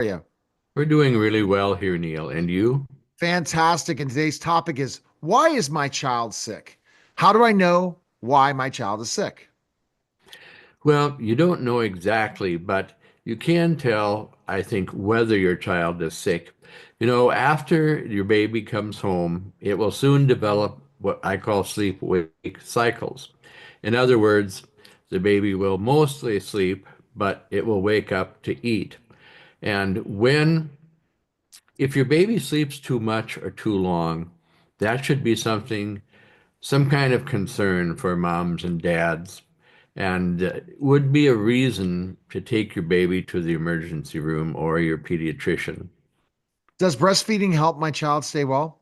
You? We're doing really well here, Neil. And you? Fantastic. And today's topic is why is my child sick? How do I know why my child is sick? Well, you don't know exactly, but you can tell, I think, whether your child is sick. After your baby comes home, it will soon develop what I call sleep-wake cycles. In other words, the baby will mostly sleep, but it will wake up to eat. And if your baby sleeps too much or too long, that should be some kind of concern for moms and dads, and would be a reason to take your baby to the emergency room or your pediatrician. Does breastfeeding help my child stay well?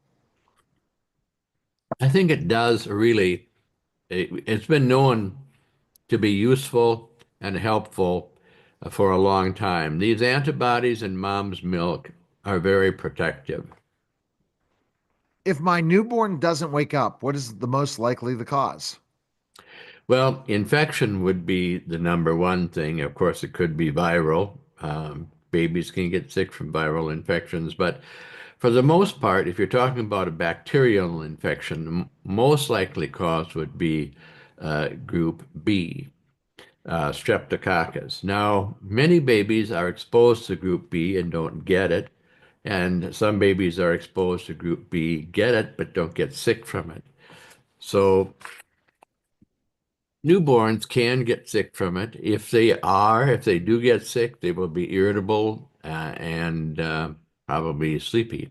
I think it does really. It's been known to be useful and helpful for a long time. These antibodies in mom's milk are very protective. If my newborn doesn't wake up, what is the most likely the cause? Well, infection would be the number one thing. Of course, it could be viral. Babies can get sick from viral infections, but for the most part, if you're talking about a bacterial infection, the most likely cause would be group B, Streptococcus. Now, many babies are exposed to group B and don't get it, and some babies are exposed to group B, get it, but don't get sick from it. So newborns can get sick from it. If they do get sick, they will be irritable and probably sleepy.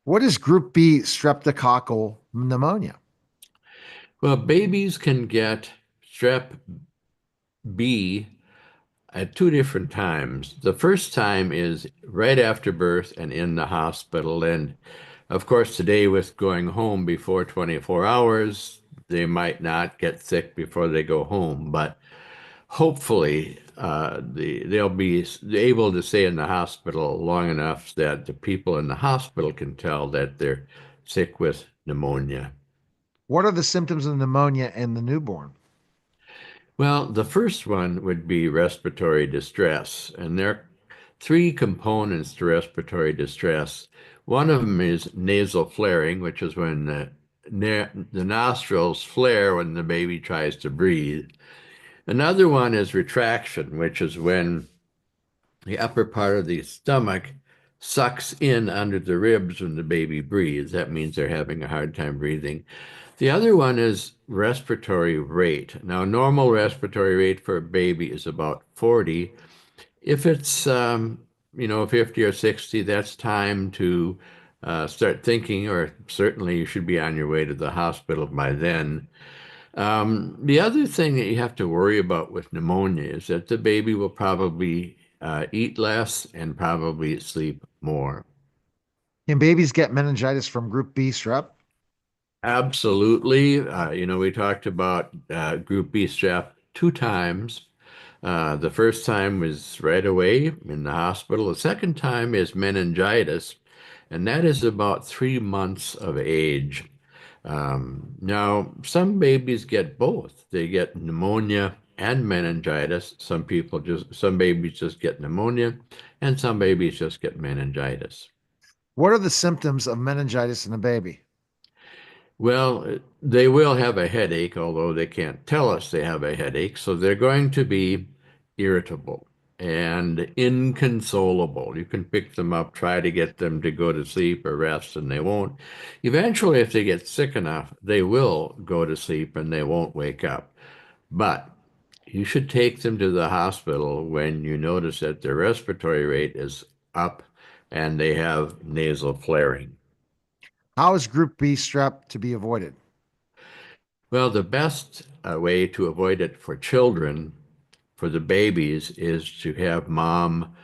What is group B streptococcal pneumonia? Well, babies can get strep B at two different times. The first time is right after birth and in the hospital. And of course, today with going home before 24 hours, they might not get sick before they go home, but hopefully they'll be able to stay in the hospital long enough that the people in the hospital can tell that they're sick with pneumonia. What are the symptoms of pneumonia in the newborn? Well, the first one would be respiratory distress, and there are three components to respiratory distress. One of them is nasal flaring, which is when the nostrils flare when the baby tries to breathe. Another one is retraction, which is when the upper part of the stomach sucks in under the ribs when the baby breathes. That means they're having a hard time breathing. The other one is respiratory rate. Now, normal respiratory rate for a baby is about 40. If it's 50 or 60, that's time to start thinking, or certainly you should be on your way to the hospital by then. The other thing that you have to worry about with pneumonia is that the baby will probably eat less and probably sleep more. Can babies get meningitis from group B strep? Absolutely. We talked about Group B strep two times. The first time was right away in the hospital. The second time is meningitis, and that is about 3 months of age. Now, some babies get both. They get pneumonia and meningitis. Some babies just get pneumonia, and some babies just get meningitis. What are the symptoms of meningitis in a baby? Well, they will have a headache, although they can't tell us they have a headache. So they're going to be irritable and inconsolable. You can pick them up, try to get them to go to sleep or rest, and they won't. Eventually, if they get sick enough, they will go to sleep and they won't wake up. But you should take them to the hospital when you notice that their respiratory rate is up and they have nasal flaring. How is group B strep to be avoided? Well, the best way to avoid it for children, for the babies, is to have mom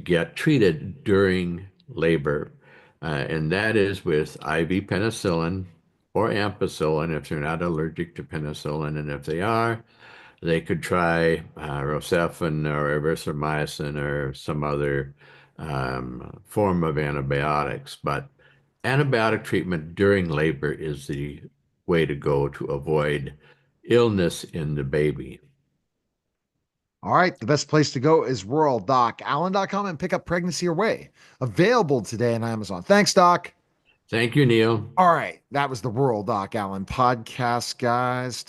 get treated during labor. And that is with IV penicillin or ampicillin if they're not allergic to penicillin. And if they are, they could try Rocephin or erythromycin or some other form of antibiotics. But antibiotic treatment during labor is the way to go to avoid illness in the baby. All right. The best place to go is ruraldocallen.com and pick up Pregnancy Your Way. Available today on Amazon. Thanks, Doc. Thank you, Neil. All right. That was the Rural Doc Allen podcast, guys.